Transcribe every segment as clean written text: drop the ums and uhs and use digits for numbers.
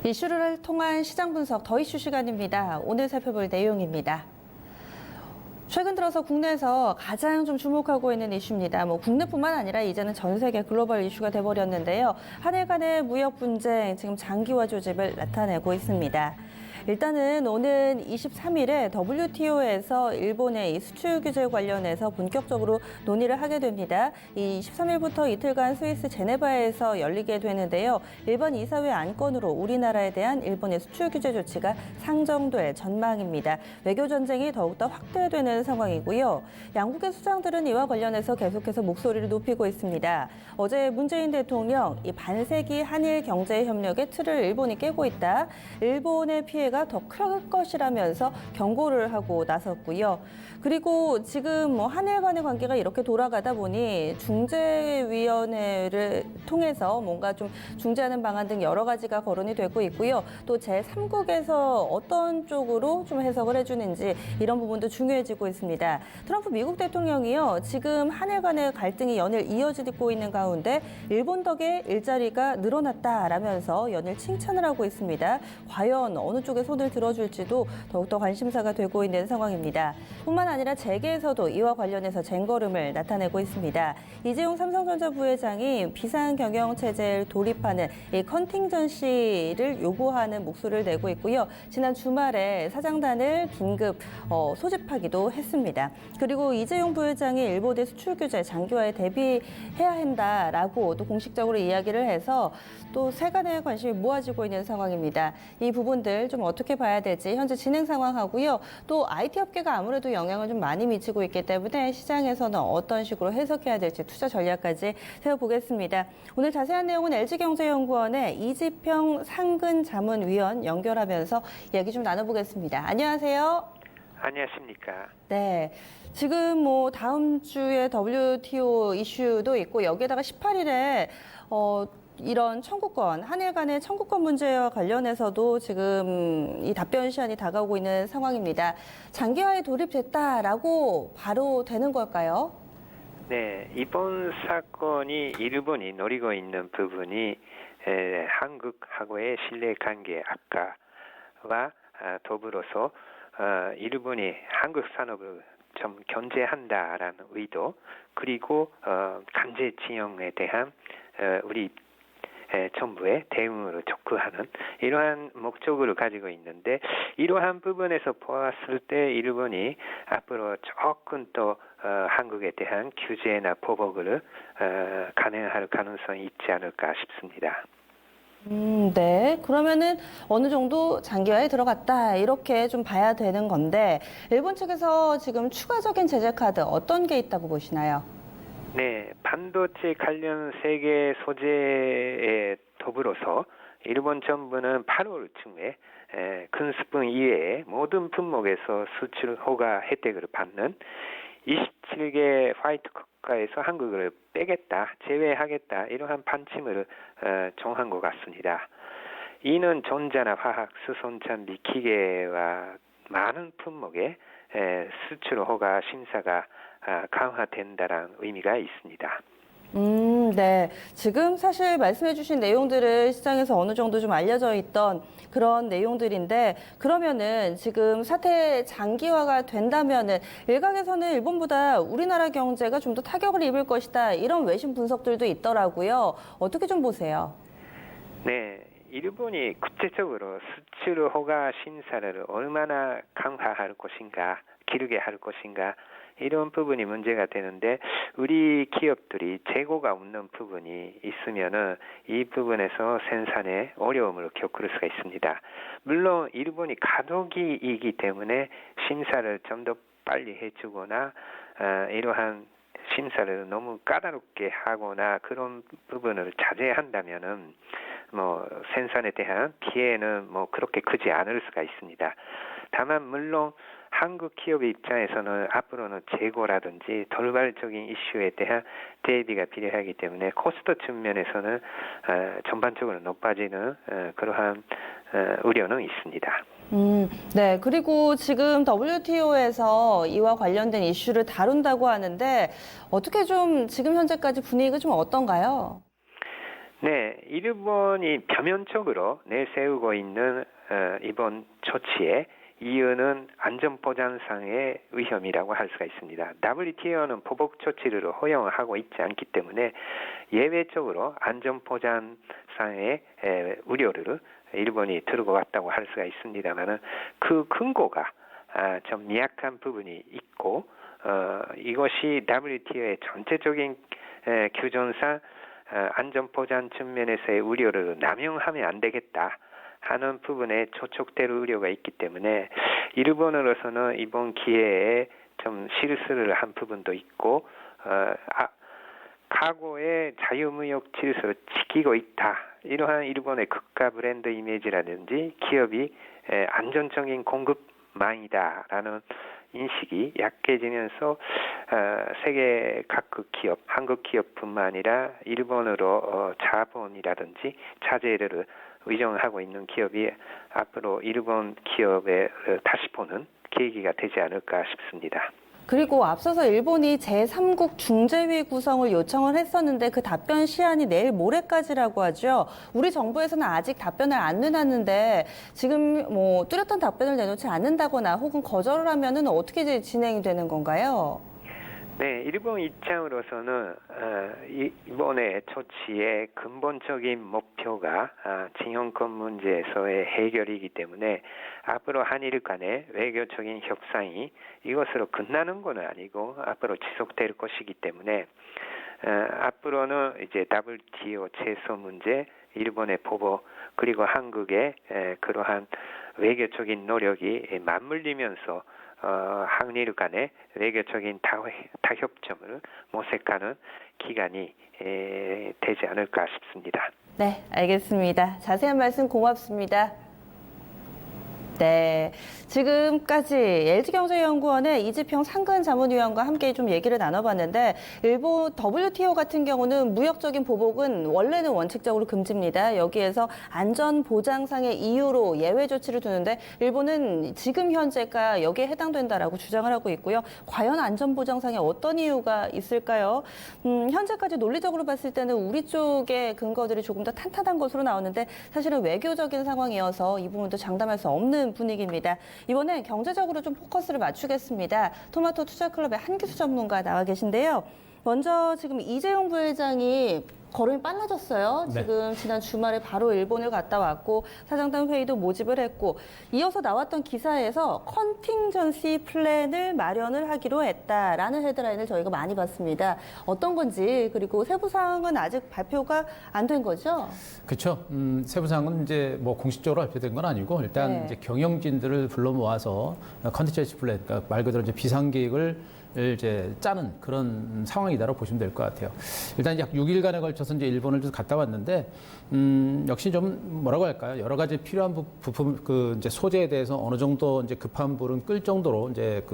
이슈를 통한 시장 분석 더 이슈 시간입니다. 오늘 살펴볼 내용입니다. 최근 들어서 국내에서 가장 좀 주목하고 있는 이슈입니다. 국내뿐만 아니라 이제는 전 세계 글로벌 이슈가 돼버렸는데요. 한일 간의 무역 분쟁 지금 장기화 조짐을 나타내고 있습니다. 일단은 오는 23일에 WTO에서 일본의 이 수출 규제 관련해서 본격적으로 논의를 하게 됩니다. 이 23일부터 이틀간 스위스 제네바에서 열리게 되는데요. 일본 이사회 안건으로 우리나라에 대한 일본의 수출 규제 조치가 상정될 전망입니다. 외교 전쟁이 더욱더 확대되는 상황이고요. 양국의 수장들은 이와 관련해서 계속해서 목소리를 높이고 있습니다. 어제 문재인 대통령 이 반세기 한일 경제 협력의 틀을 일본이 깨고 있다. 일본의 피해가 더 클 것이라면서 경고를 하고 나섰고요. 그리고 지금 한일 간의 관계가 이렇게 돌아가다 보니 중재위원회를 통해서 뭔가 좀 중재하는 방안 등 여러 가지가 거론이 되고 있고요. 또 제3국에서 어떤 쪽으로 좀 해석을 해주는지 이런 부분도 중요해지고 있습니다. 트럼프 미국 대통령이요. 지금 한일 간의 갈등이 연일 이어지고 있는 가운데 일본 덕에 일자리가 늘어났다라면서 연일 칭찬을 하고 있습니다. 과연 어느 쪽에 손을 들어줄지도 더욱더 관심사가 되고 있는 상황입니다. 뿐만 아니라 재계에서도 이와 관련해서 쟁거름을 나타내고 있습니다. 이재용 삼성전자 부회장이 비상경영체제를 도입하는 이 컨팅전시를 요구하는 목소리를 내고 있고요. 지난 주말에 사장단을 긴급 소집하기도 했습니다. 그리고 이재용 부회장이 일본의 수출 규제 장기화에 대비해야 한다라고 또 공식적으로 이야기를 해서 또 세간의 관심이 모아지고 있는 상황입니다. 이 부분들 좀 어떻게 봐야 될지 현재 진행 상황하고요. 또 IT 업계가 아무래도 영향을 좀 많이 미치고 있기 때문에 시장에서는 어떤 식으로 해석해야 될지 투자 전략까지 세워보겠습니다. 오늘 자세한 내용은 LG경제연구원의 이지평 상근자문위원 연결하면서 이야기 좀 나눠보겠습니다. 안녕하세요. 안녕하십니까. 네. 지금 다음 주에 WTO 이슈도 있고 여기에다가 18일에 이런 청구권, 한일 간의 청구권 문제와 관련해서도 지금 이 답변 시한이 다가오고 있는 상황입니다. 장기화에 돌입됐다라고 바로 되는 걸까요? 네, 이번 사건이 일본이 노리고 있는 부분이 한국하고의 신뢰관계 악화와 더불어서 일본이 한국 산업을 좀 견제한다라는 의도, 그리고 강제징용에 대한 우리 정부의 대응으로 촉구하는 이러한 목적을 가지고 있는데, 이러한 부분에서 보았을 때 일본이 앞으로 조금 더 한국에 대한 규제나 보복을 강행할 가능성이 있지 않을까 싶습니다. 네. 그러면은 어느 정도 장기화에 들어갔다 이렇게 좀 봐야 되는 건데, 일본 측에서 지금 추가적인 제재 카드 어떤 게 있다고 보시나요? 네, 반도체 관련 세계 소재에 더불어서 일본 정부는 8월 쯤에 큰 스푼 이외에 모든 품목에서 수출 허가 혜택을 받는 27개 화이트 국가에서 한국을 빼겠다, 제외하겠다 이러한 방침을 정한 것 같습니다. 이는 전자나 화학, 수송차, 기계와 많은 품목의 수출 허가 심사가 강화된다는 의미가 있습니다. 네. 지금 사실 말씀해 주신 내용들을 시장에서 어느 정도 좀 알려져 있던 그런 내용들인데, 그러면은 지금 사태 장기화가 된다면은 일각에서는 일본보다 우리나라 경제가 좀 더 타격을 입을 것이다 이런 외신 분석들도 있더라고요. 어떻게 좀 보세요? 네. 일본이 구체적으로 수출 허가 심사를 얼마나 강화할 것인가, 기르게 할 것인가 이런 부분이 문제가 되는데, 우리 기업들이 재고가 없는 부분이 있으면은 이 부분에서 생산에 어려움을 겪을 수가 있습니다. 물론 일본이 가덕이기 때문에 심사를 좀 더 빨리 해주거나 이러한 심사를 너무 까다롭게 하거나 그런 부분을 자제한다면은 생산에 대한 피해는 그렇게 크지 않을 수가 있습니다. 다만 물론 한국 기업의 입장에서는 앞으로는 재고라든지 돌발적인 이슈에 대한 대비가 필요하기 때문에 코스트 측면에서는 전반적으로 높아지는 그러한 우려는 있습니다. 네. 그리고 지금 WTO에서 이와 관련된 이슈를 다룬다고 하는데 어떻게 좀 지금 현재까지 분위기가 좀 어떤가요? 네, 일본이 표면적으로 내세우고 있는 이번 조치에 이유는 안전보장상의 위험이라고 할 수가 있습니다. WTO는 보복 조치를 허용하고 있지 않기 때문에 예외적으로 안전보장상의 우려를 일본이 들고 왔다고 할 수가 있습니다만은 그 근거가 좀 미약한 부분이 있고 이것이 WTO의 전체적인 규정상 안전보장 측면에서의 우려를 남용하면 안 되겠다 하는 부분에 저촉될 우려가 있기 때문에 일본으로서는 이번 기회에 좀 실수를 한 부분도 있고 과거의 자유무역 질서를 지키고 있다. 이러한 일본의 국가 브랜드 이미지라든지 기업이 안전적인 공급망이다라는 인식이 약해지면서 세계 각국 기업, 한국 기업뿐만 아니라 일본으로 자본이라든지 자재를 의존하고 있는 기업이 앞으로 일본 기업에 다시 보는 계기가 되지 않을까 싶습니다. 그리고 앞서서 일본이 제3국 중재위 구성을 요청을 했었는데 그 답변 시한이 내일 모레까지라고 하죠. 우리 정부에서는 아직 답변을 안 내놨는데 지금 뭐 뚜렷한 답변을 내놓지 않는다거나 혹은 거절을 하면은 어떻게 진행이 되는 건가요? 네, 일본 입장으로서는 이번에 조치의 근본적인 목표가 징용권 문제에서의 해결이기 때문에 앞으로 한일 간의 외교적인 협상이 이것으로 끝나는 건 아니고 앞으로 지속될 것이기 때문에 앞으로는 이제 WTO 제소 문제, 일본의 보복 그리고 한국의 그러한 외교적인 노력이 맞물리면서 한일 간의 외교적인 타협점을 모색하는 기간이 되지 않을까 싶습니다. 네, 알겠습니다. 자세한 말씀 고맙습니다. 네, 지금까지 LG경제연구원의 이지평 상근자문위원과 함께 좀 얘기를 나눠봤는데 일본 WTO 같은 경우는 무역적인 보복은 원래는 원칙적으로 금지입니다. 여기에서 안전보장상의 이유로 예외 조치를 두는데 일본은 지금 현재가 여기에 해당된다라고 주장을 하고 있고요. 과연 안전보장상에 어떤 이유가 있을까요? 현재까지 논리적으로 봤을 때는 우리 쪽의 근거들이 조금 더 탄탄한 것으로 나오는데 사실은 외교적인 상황이어서 이 부분도 장담할 수 없는 분위기입니다. 이번에 경제적으로 좀 포커스를 맞추겠습니다. 토마토 투자클럽의 한기수 전문가 나와 계신데요. 먼저 지금 이재용 부회장이 걸음이 빨라졌어요. 네. 지금 지난 주말에 바로 일본을 갔다 왔고 사장단 회의도 모집을 했고 이어서 나왔던 기사에서 컨팅전시 플랜을 마련을 하기로 했다라는 헤드라인을 저희가 많이 봤습니다. 어떤 건지 그리고 세부 사항은 아직 발표가 안 된 거죠? 그렇죠. 세부 사항은 이제 뭐 공식적으로 발표된 건 아니고 일단 네. 이제 경영진들을 불러 모아서 컨팅전시 플랜, 그러니까 말 그대로 이제 비상계획을 이제 짜는 그런 상황이다라고 보시면 될 것 같아요. 일단 약 6일간에 걸쳐서 이제 일본을 좀 갔다 왔는데, 역시 좀 뭐라고 할까요? 여러 가지 필요한 부품, 이제 소재에 대해서 어느 정도 이제 급한 불은 끌 정도로 이제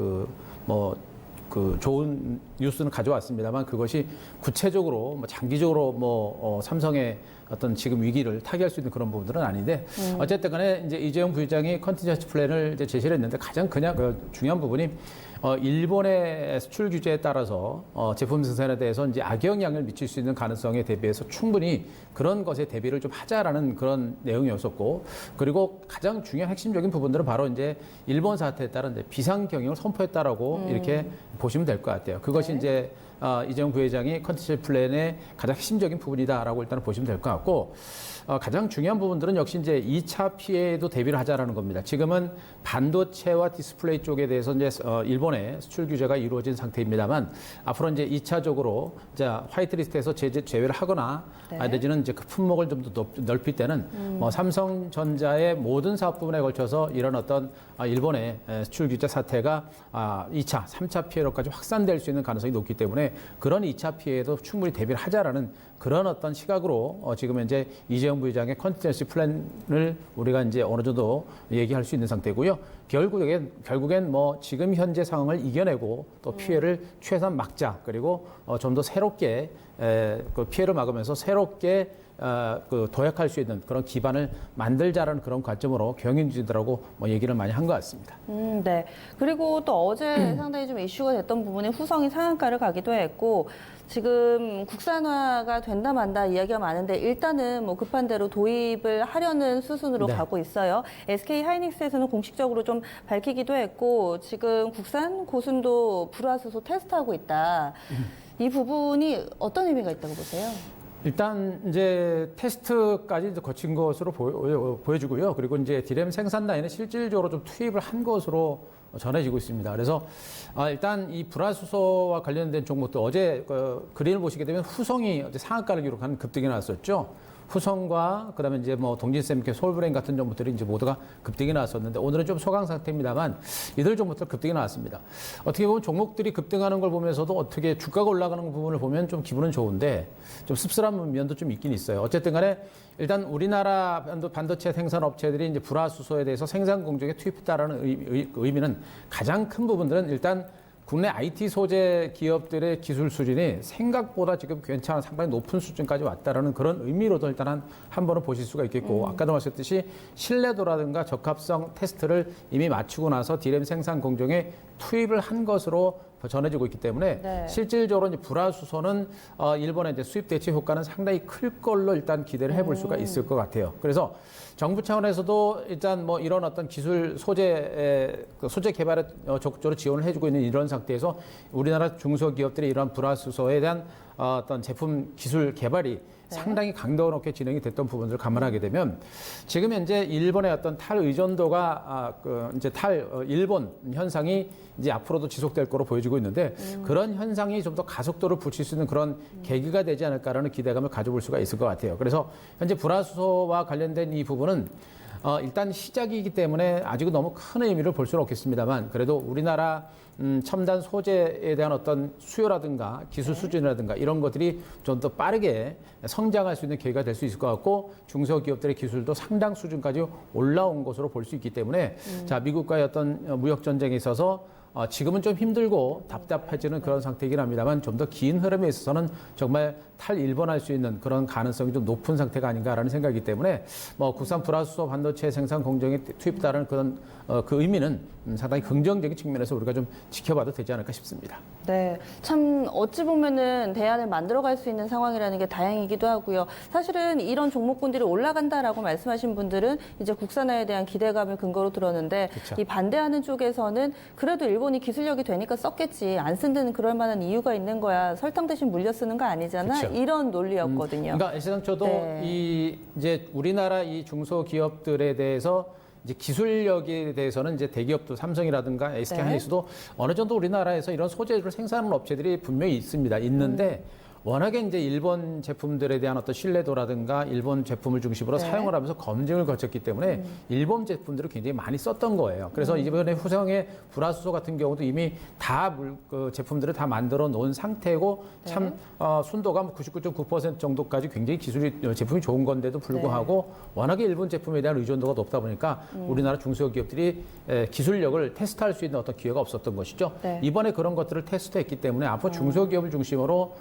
좋은 뉴스는 가져왔습니다만 그것이 구체적으로 장기적으로 삼성의 어떤 지금 위기를 타개할 수 있는 그런 부분들은 아닌데 어쨌든 간에 이제 이재용 부회장이 컨팅전시 플랜을 이제 제시를 했는데 가장 그냥 중요한 부분이 일본의 수출 규제에 따라서 제품 생산에 대해서 이제 악영향을 미칠 수 있는 가능성에 대비해서 충분히 그런 것에 대비를 좀 하자라는 그런 내용이었었고 그리고 가장 중요한 핵심적인 부분들은 바로 이제 일본 사태에 따른 이제 비상 경영을 선포했다라고 이렇게 보시면 될 것 같아요. 그것이 네. 이제 이재용 부회장이 컨팅전시 플랜의 가장 핵심적인 부분이다라고 일단은 보시면 될 것 같고 가장 중요한 부분들은 역시 이제 2차 피해에도 대비를 하자라는 겁니다. 지금은 반도체와 디스플레이 쪽에 대해서 이제 일본의 수출 규제가 이루어진 상태입니다만 앞으로 이제 2차적으로 화이트리스트에서 제외를 하거나 네. 내지는 이제 그 품목을 좀 더 넓힐 때는 삼성전자의 모든 사업 부분에 걸쳐서 이런 어떤 일본의 수출 규제 사태가 2차, 3차 피해로까지 확산될 수 있는 가능성이 높기 때문에 그런 2차 피해에도 충분히 대비를 하자라는 그런 어떤 시각으로 지금 현재 이재용 부회장의 컨팅전시 플랜을 우리가 이제 어느 정도 얘기할 수 있는 상태고요. 결국엔 지금 현재 상황을 이겨내고 또 피해를 최소한 막자 그리고 좀 더 새롭게 그 피해를 막으면서 새롭게 도약할 수 있는 그런 기반을 만들자라는 그런 관점으로 경영진들하고 뭐 얘기를 많이 한 것 같습니다. 네. 그리고 또 어제 상당히 좀 이슈가 됐던 부분에 후성이 상한가를 가기도 했고 지금 국산화가 된다 만다 이야기가 많은데 일단은 뭐 급한 대로 도입을 하려는 수순으로 네. 가고 있어요. SK 하이닉스에서는 공식적으로 좀 밝히기도 했고 지금 국산 고순도 불화수소 테스트하고 있다. 이 부분이 어떤 의미가 있다고 보세요? 일단 이제 테스트까지 이제 거친 것으로 보여지고요. 그리고 이제 디램 생산 라인에 실질적으로 좀 투입을 한 것으로 전해지고 있습니다. 그래서 일단 이 불화수소와 관련된 종목도 어제 그림을 보시게 되면 후성이 어제 상한가를 기록하는 급등이 나왔었죠. 후성과 그다음에 이제 뭐 동진세미케, 솔브레인 같은 종목들이 이제 모두가 급등이 나왔었는데 오늘은 좀 소강 상태입니다만 이들 종목들 급등이 나왔습니다. 어떻게 보면 종목들이 급등하는 걸 보면서도 어떻게 주가가 올라가는 부분을 보면 좀 기분은 좋은데 좀 씁쓸한 면도 좀 있긴 있어요. 어쨌든 간에 일단 우리나라 반도체 생산 업체들이 이제 불화수소에 대해서 생산 공정에 투입했다라는 의미는 가장 큰 부분들은 일단 국내 IT 소재 기업들의 기술 수준이 생각보다 지금 괜찮은 상당히 높은 수준까지 왔다라는 그런 의미로도 일단 한 번은 보실 수가 있겠고 아까도 말씀드렸듯이 신뢰도라든가 적합성 테스트를 이미 마치고 나서 디램 생산 공정에 투입을 한 것으로 전해지고 있기 때문에 네. 실질적으로 이제 불화수소는 일본의 이제 수입 대체 효과는 상당히 클 걸로 일단 기대를 해볼 수가 있을 것 같아요. 그래서 정부 차원에서도 일단 뭐 이런 어떤 기술 소재 개발에 적극적으로 지원을 해주고 있는 이런 상태에서 우리나라 중소기업들이 이런 불화수소에 대한 어떤 제품 기술 개발이 상당히 강도 높게 진행이 됐던 부분들을 감안하게 되면 지금 현재 일본의 어떤 탈 의존도가 이제 일본 현상이 이제 앞으로도 지속될 거로 보여지고 있는데 그런 현상이 좀 더 가속도를 붙일 수 있는 그런 계기가 되지 않을까라는 기대감을 가져볼 수가 있을 것 같아요. 그래서 현재 불화수소와 관련된 이 부분은 일단 시작이기 때문에 아직은 너무 큰 의미를 볼 수는 없겠습니다만 그래도 우리나라 첨단 소재에 대한 어떤 수요라든가 기술 수준이라든가 이런 것들이 좀 더 빠르게 성장할 수 있는 계기가 될 수 있을 것 같고 중소기업들의 기술도 상당 수준까지 올라온 것으로 볼 수 있기 때문에 자 미국과의 어떤 무역 전쟁에 있어서 지금은 좀 힘들고 답답해지는 그런 상태이긴 합니다만 좀 더 긴 흐름에 있어서는 정말 탈일본할 수 있는 그런 가능성이 좀 높은 상태가 아닌가라는 생각이기 때문에 뭐 국산 불화수소 반도체 생산 공정에 투입다라는 그런 그 의미는 상당히 긍정적인 측면에서 우리가 좀 지켜봐도 되지 않을까 싶습니다. 네, 참 어찌 보면은 대안을 만들어갈 수 있는 상황이라는 게 다행이기도 하고요. 사실은 이런 종목군들이 올라간다라고 말씀하신 분들은 이제 국산화에 대한 기대감을 근거로 들었는데 그쵸. 이 반대하는 쪽에서는 그래도 일본이 기술력이 되니까 썼겠지 안 쓴 데는 그럴 만한 이유가 있는 거야. 설탕 대신 물려 쓰는 거 아니잖아. 그쵸. 이런 논리였거든요. 그러니까 애시당초도 네. 이제 우리나라 이 중소기업들에 대해서 이제 기술력에 대해서는 이제 대기업도 삼성이라든가 SK 네. 하이닉스도 어느 정도 우리나라에서 이런 소재를 생산하는 업체들이 분명히 있는데 워낙에 이제 일본 제품들에 대한 어떤 신뢰도라든가 일본 제품을 중심으로 네. 사용을 하면서 검증을 거쳤기 때문에 일본 제품들을 굉장히 많이 썼던 거예요. 그래서 이번에 후성의 불화수소 같은 경우도 이미 다 그 제품들을 다 만들어 놓은 상태고 참 순도가 99.9% 정도까지 굉장히 제품이 좋은 건데도 불구하고 워낙에 일본 제품에 대한 의존도가 높다 보니까 우리나라 중소기업들이 기술력을 테스트할 수 있는 어떤 기회가 없었던 것이죠. 네. 이번에 그런 것들을 테스트했기 때문에 앞으로 중소기업을 중심으로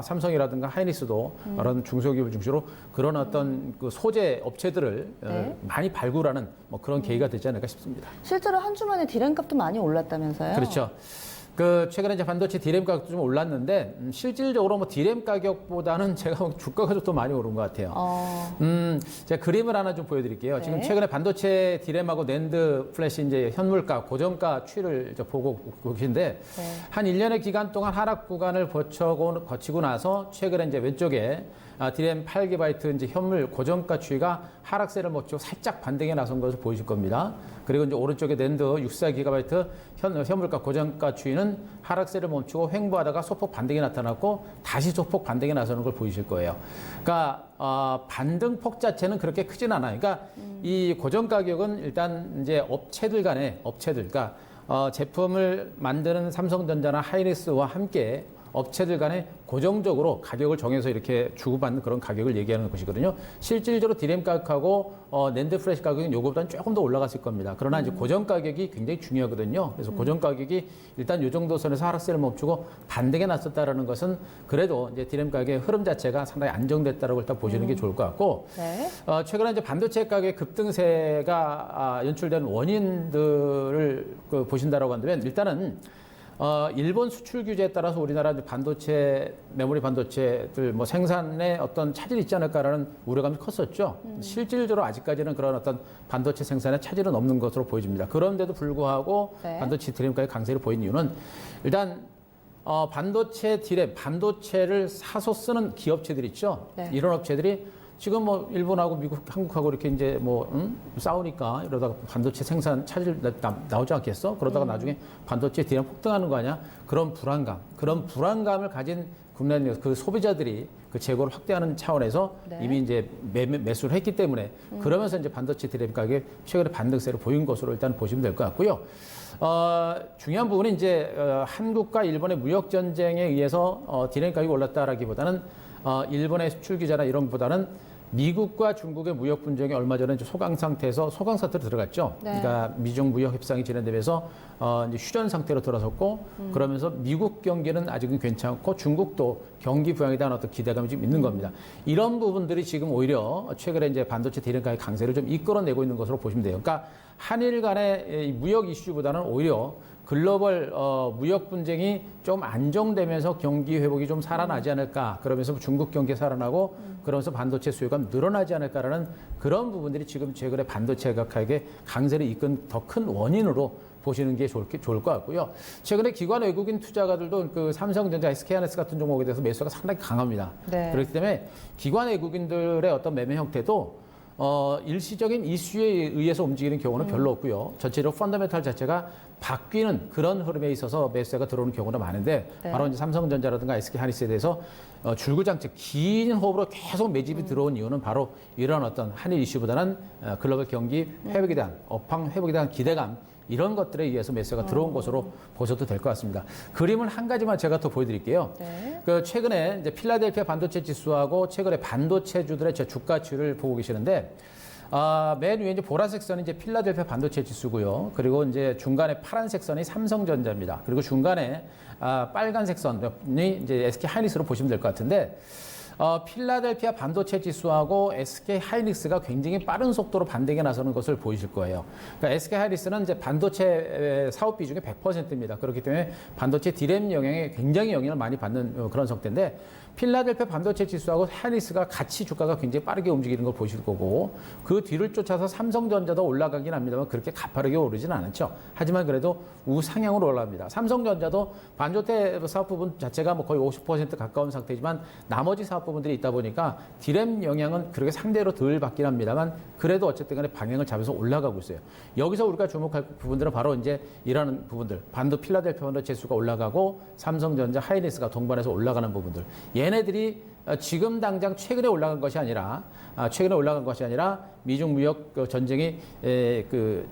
삼성이라든가 하이닉스도 그런 중소기업을 중심으로 그런 어떤 그 소재 업체들을 네. 많이 발굴하는 뭐 그런 계기가 되지 않을까 싶습니다. 실제로 한 주 만에 디램 값도 많이 올랐다면서요? 그렇죠. 최근에 이제 반도체 디램 가격도 좀 올랐는데 실질적으로 뭐 디램 가격보다는 제가 주가가 좀 더 많이 오른 것 같아요. 제가 그림을 하나 좀 보여드릴게요. 네. 지금 최근에 반도체 디램하고 낸드 플래시 이제 현물가 고정가 추이를 이제 보고 계신데 네. 한 1년의 기간 동안 하락 구간을 거치고 나서 최근에 이제 왼쪽에 디램 8GB 이제 현물 고정가 추이가 하락세를 멈추고 살짝 반등에 나선 것을 보이실 겁니다. 그리고 이제 오른쪽에 낸드 64GB 현물가 고정가 추이는 하락세를 멈추고 횡보하다가 소폭 반등이 나타났고 다시 소폭 반등에 나서는 걸 보이실 거예요. 그러니까 반등폭 자체는 그렇게 크진 않아요. 그러니까 이 고정 가격은 일단 이제 업체들, 그러니까 제품을 만드는 삼성전자나 하이닉스와 함께 업체들 간에 고정적으로 가격을 정해서 이렇게 주고받는 그런 가격을 얘기하는 것이거든요. 실질적으로 디램 가격하고 낸드 플래시 가격은 요거보다는 조금 더 올라갔을 겁니다. 그러나 이제 고정 가격이 굉장히 중요하거든요. 그래서 고정 가격이 일단 요 정도 선에서 하락세를 멈추고 반등에 났었다라는 것은 그래도 이제 디램 가격의 흐름 자체가 상당히 안정됐다라고 일단 보시는 게 좋을 것 같고 네. 최근에 이제 반도체 가격 급등세가 연출된 원인들을 보신다라고 한다면 일단은 일본 수출 규제에 따라서 우리나라 반도체, 메모리 반도체들 뭐 생산에 어떤 차질이 있지 않을까라는 우려감이 컸었죠. 실질적으로 아직까지는 그런 어떤 반도체 생산에 차질은 없는 것으로 보여집니다. 그런데도 불구하고 네. 반도체 디램가의 강세를 보인 이유는 일단 반도체 디램, 반도체를 사서 쓰는 기업체들 있죠. 네. 이런 업체들이 지금 뭐 일본하고 미국, 한국하고 이렇게 이제 싸우니까 이러다가 반도체 생산 차질 나오지 않겠어? 그러다가 나중에 반도체 디램 폭등하는 거 아니야? 그런 불안감을 가진 국내 그 소비자들이 그 재고를 확대하는 차원에서 네. 이미 이제 매수를 했기 때문에 그러면서 이제 반도체 디램 가격이 최근에 반등세를 보인 것으로 일단 보시면 될 것 같고요. 중요한 부분은 이제 한국과 일본의 무역 전쟁에 의해서 디램 가격이 올랐다라기보다는 일본의 수출 규제나 이런 것보다는 미국과 중국의 무역 분쟁이 얼마 전에 소강 상태로 들어갔죠. 네. 그러니까 미중 무역 협상이 진행되면서 이제 휴전 상태로 들어섰고 그러면서 미국 경기는 아직은 괜찮고 중국도 경기 부양에 대한 어떤 기대감이 좀 있는 겁니다. 이런 부분들이 지금 오히려 최근에 이제 반도체 디램 가격 강세를 좀 이끌어내고 있는 것으로 보시면 돼요. 그러니까 한일 간의 무역 이슈보다는 오히려 글로벌 무역 분쟁이 좀 안정되면서 경기 회복이 좀 살아나지 않을까. 그러면서 중국 경기 살아나고 그러면서 반도체 수요가 늘어나지 않을까라는 그런 부분들이 지금 최근에 반도체 가격의 강세를 이끈 더 큰 원인으로 보시는 게 좋을 것 같고요. 최근에 기관 외국인 투자가들도 그 삼성전자, SK하이닉스 같은 종목에 대해서 매수가 상당히 강합니다. 네. 그렇기 때문에 기관 외국인들의 어떤 매매 형태도 일시적인 이슈에 의해서 움직이는 경우는 별로 없고요. 전체적으로 펀더멘탈 자체가 바뀌는 그런 흐름에 있어서 매수세가 들어오는 경우가 많은데 네. 바로 이제 삼성전자라든가 SK하이닉스에 대해서 줄구장창 긴 호흡으로 계속 매집이 들어온 이유는 바로 이런 어떤 한일 이슈보다는 글로벌 경기 회복에 대한 업황 회복에 대한 기대감 이런 것들에 의해서 매수가 들어온 것으로 보셔도 될 것 같습니다. 그림을 한 가지만 제가 더 보여드릴게요. 네. 그 최근에 이제 필라델피아 반도체 지수하고 최근에 반도체주들의 주가치를 보고 계시는데 맨 위에 이제 보라색 선이 이제 필라델피아 반도체 지수고요. 그리고 이제 중간에 파란색 선이 삼성전자입니다. 그리고 중간에 빨간색 선이 이제 SK하이닉스로 보시면 될 것 같은데. 필라델피아 반도체 지수하고 SK하이닉스가 굉장히 빠른 속도로 반등에 나서는 것을 보이실 거예요. 그러니까 SK하이닉스는 이제 반도체 사업 비중의 100%입니다. 그렇기 때문에 반도체 디램 영향에 굉장히 영향을 많이 받는 그런 상태인데 필라델피아 반도체 지수하고 하이닉스가 같이 주가가 굉장히 빠르게 움직이는 걸 보실 거고 그 뒤를 쫓아서 삼성전자도 올라가긴 합니다만 그렇게 가파르게 오르지는 않죠. 하지만 그래도 우상향으로 올라갑니다. 삼성전자도 반도체 사업 부분 자체가 뭐 거의 50% 가까운 상태지만 나머지 사업 부분들이 있다 보니까 디램 영향은 그렇게 상대로 덜 받긴 합니다만 그래도 어쨌든 간에 방향을 잡아서 올라가고 있어요. 여기서 우리가 주목할 부분들은 바로 이제 이런 부분들. 필라델피아 반도체 지수가 올라가고 삼성전자, 하이닉스가 동반해서 올라가는 부분들. 얘네들이 지금 당장 최근에 올라간 것이 아니라 미중 무역 전쟁이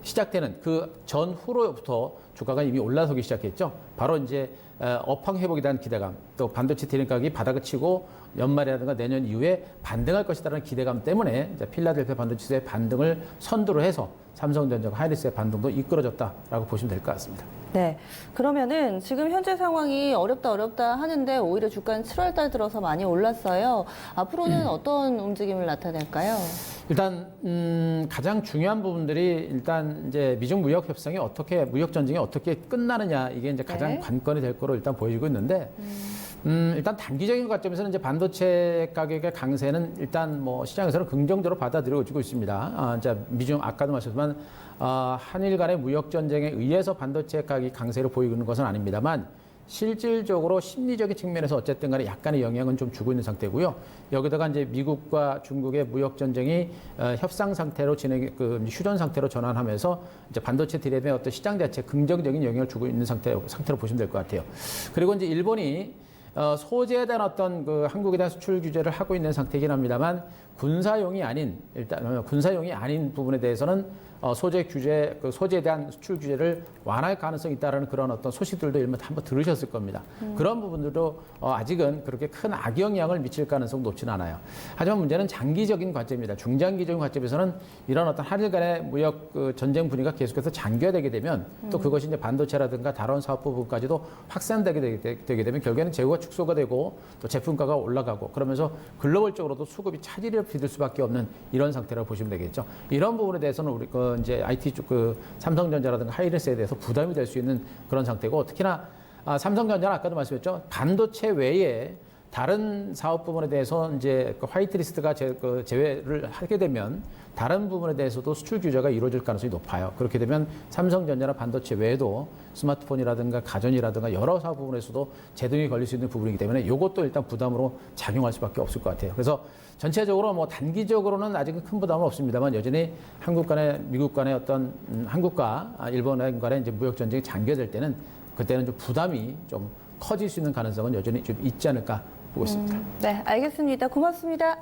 시작되는 그 전후로부터 주가가 이미 올라서기 시작했죠. 바로 이제 업황 회복에 대한 기대감, 또 반도체 디램 가격이 바닥을 치고 연말이라든가 내년 이후에 반등할 것이라는 기대감 때문에 이제 필라델피아 반도체의 반등을 선두로 해서 삼성전자와 하이닉스의 반등도 이끌어졌다라고 보시면 될 것 같습니다. 네. 그러면은 지금 현재 상황이 어렵다 하는데 오히려 주가는 7월 달 들어서 많이 올랐어요. 앞으로는 어떤 움직임을 나타낼까요? 일단 가장 중요한 부분들이 일단 이제 미중 무역 협상이 무역 전쟁이 어떻게 끝나느냐 이게 이제 가장 네. 관건이 될 거로 일단 보여지고 있는데 일단 단기적인 관점에서는 이제 반도체 가격의 강세는 일단 뭐 시장에서는 긍정적으로 받아들여지고 있습니다. 이제 미중 아까도 말씀하셨지만 한일 간의 무역 전쟁에 의해서 반도체 가격이 강세를 보이고 있는 것은 아닙니다만 실질적으로 심리적인 측면에서 어쨌든 간에 약간의 영향은 좀 주고 있는 상태고요. 여기다가 이제 미국과 중국의 무역 전쟁이 협상 상태로 휴전 상태로 전환하면서 이제 반도체 디램의 어떤 시장 자체에 긍정적인 영향을 주고 있는 상태로 보시면 될 것 같아요. 그리고 이제 일본이 소재에 대한 어떤 그 한국에 대한 수출 규제를 하고 있는 상태이긴 합니다만 군사용이 아닌 부분에 대해서는 소재 규제, 그 소재에 대한 수출 규제를 완화할 가능성이 있다라는 그런 어떤 소식들도 일면 한번 들으셨을 겁니다. 그런 부분들도 아직은 그렇게 큰 악영향을 미칠 가능성 높지는 않아요. 하지만 문제는 장기적인 관점입니다. 중장기적인 관점에서는 이런 어떤 한일 간의 무역 그 전쟁 분위기가 계속해서 장기화되게 되면 또 그것이 이제 반도체라든가 다른 사업 부분까지도 확산되게 되게 되면 결국에는 재고가 축소가 되고 또 제품가가 올라가고 그러면서 글로벌적으로도 수급이 차질을 빚을 수밖에 없는 이런 상태라고 보시면 되겠죠. 이런 부분에 대해서는 우리 그 이제 IT 쪽 그 삼성전자라든가 하이닉스에 대해서 부담이 될 수 있는 그런 상태고 특히나 삼성전자는 아까도 말씀했죠. 반도체 외에 다른 사업 부분에 대해서 이제 그 화이트리스트가 제외를 하게 되면 다른 부분에 대해서도 수출 규제가 이루어질 가능성이 높아요. 그렇게 되면 삼성전자나 반도체 외에도 스마트폰이라든가 가전이라든가 여러 사업 부분에서도 제동이 걸릴 수 있는 부분이기 때문에 이것도 일단 부담으로 작용할 수밖에 없을 것 같아요. 그래서 전체적으로 뭐 단기적으로는 아직은 큰 부담은 없습니다만 여전히 한국 간의 미국 간의 어떤 한국과 일본 간의 이제 무역 전쟁이 장기화될 때는 그때는 좀 부담이 좀 커질 수 있는 가능성은 여전히 좀 있지 않을까 보고 있습니다. 네, 알겠습니다. 고맙습니다.